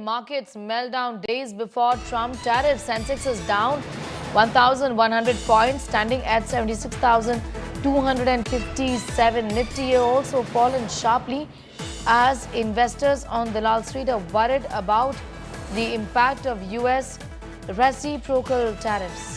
markets meltdown days before Trump tariffs. Sensex is down 1,100 points, standing at 76,257. Nifty also fallen sharply as investors on Dalal Street are worried about the impact of US reciprocal tariffs.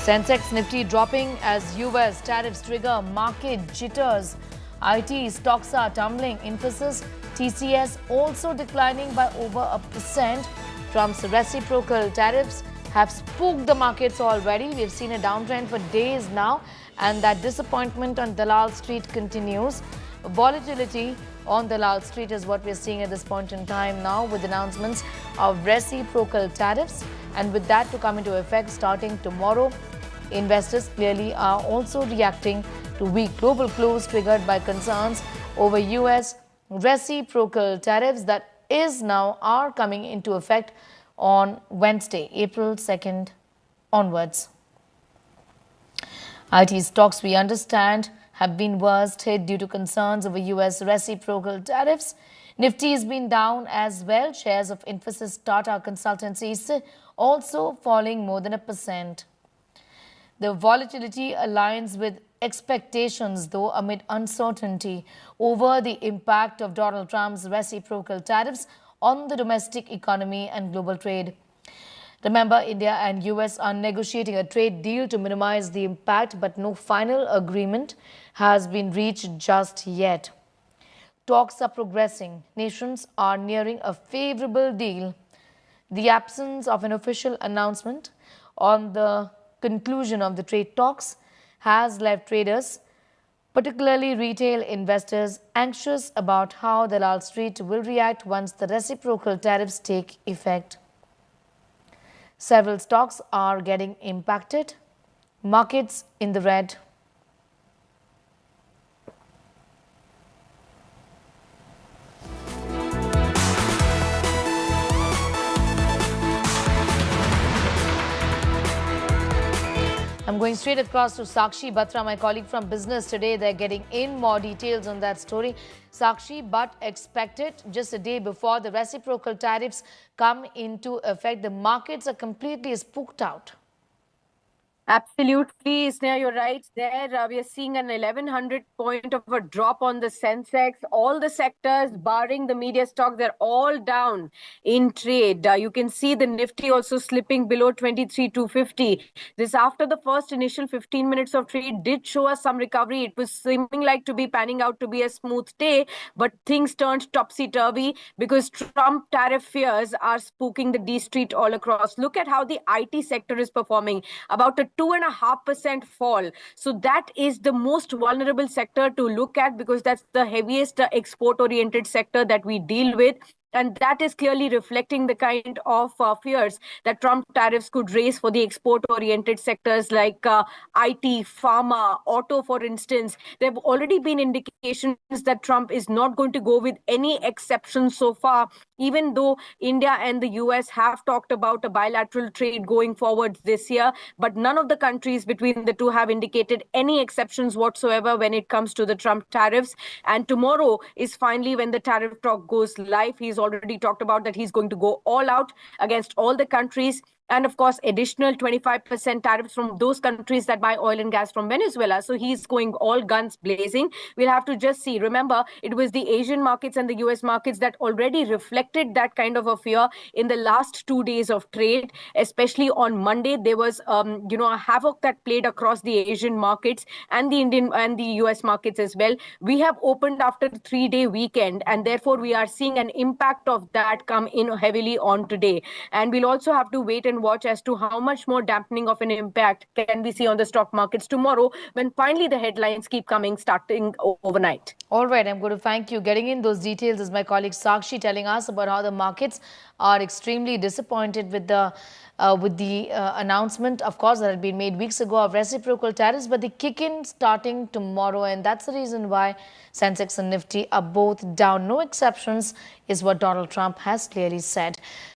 Sensex Nifty dropping as US tariffs trigger market jitters. IT stocks are tumbling. Infosys, TCS also declining by over 1%. Trump's reciprocal tariffs have spooked the markets already. We've seen a downtrend for days now, and that disappointment on Dalal Street continues. Volatility on Dalal Street is what we're seeing at this point in time now, with announcements of reciprocal tariffs, and with that to come into effect starting tomorrow. Investors clearly are also reacting to weak global close triggered by concerns over US reciprocal tariffs that are coming into effect on Wednesday, April 2nd onwards. IT stocks, we understand, have been worst hit due to concerns over US reciprocal tariffs. Nifty has been down as well. Shares of Infosys, Tata Consultancies also falling more than 1%. The volatility aligns with expectations, though, amid uncertainty over the impact of Donald Trump's reciprocal tariffs on the domestic economy and global trade. Remember, India and US are negotiating a trade deal to minimize the impact, but no final agreement has been reached just yet. Talks are progressing. Nations are nearing a favorable deal. The absence of an official announcement on the conclusion of the trade talks has left traders, particularly retail investors, anxious about how Dalal Street will react once the reciprocal tariffs take effect. Several stocks are getting impacted. Markets in the red. I'm going straight across to Sakshi Batra, my colleague from Business Today. They're getting in more details on that story. Sakshi, but expected just a day before the reciprocal tariffs come into effect, the markets are completely spooked out. Absolutely, Sneha, you're right there. We are seeing an 1,100 point of a drop on the Sensex. All the sectors, barring the media stock, they're all down in trade. You can see the Nifty also slipping below 23,250. This after the first initial 15 minutes of trade did show us some recovery. It was seeming like to be panning out to be a smooth day, but things turned topsy-turvy because Trump tariff fears are spooking the D Street all across. Look at how the IT sector is performing. About a 2.5% fall. So that is the most vulnerable sector to look at because that's the heaviest export-oriented sector that we deal with. And that is clearly reflecting the kind of fears that Trump tariffs could raise for the export-oriented sectors like IT, pharma, auto, for instance. There have already been indications that Trump is not going to go with any exceptions so far, even though India and the US have talked about a bilateral trade going forward this year. But none of the countries between the two have indicated any exceptions whatsoever when it comes to the Trump tariffs. And tomorrow is finally when the tariff talk goes live. He's already talked about that he's going to go all out against all the countries. And of course, additional 25% tariffs from those countries that buy oil and gas from Venezuela. So he's going all guns blazing. We'll have to just see. Remember, it was the Asian markets and the US markets that already reflected that kind of a fear in the last 2 days of trade. Especially on Monday, there was, a havoc that played across the Asian markets and the Indian and the US markets as well. We have opened after the 3-day weekend, and therefore we are seeing an impact of that come in heavily on today. And we'll also have to wait and watch as to how much more dampening of an impact can we see on the stock markets tomorrow when finally the headlines keep coming starting overnight. All right, I'm going to thank you. Getting in those details is my colleague Sakshi telling us about how the markets are extremely disappointed with the announcement, of course, that had been made weeks ago of reciprocal tariffs, but they kick in starting tomorrow, and that's the reason why Sensex and Nifty are both down. No exceptions is what Donald Trump has clearly said.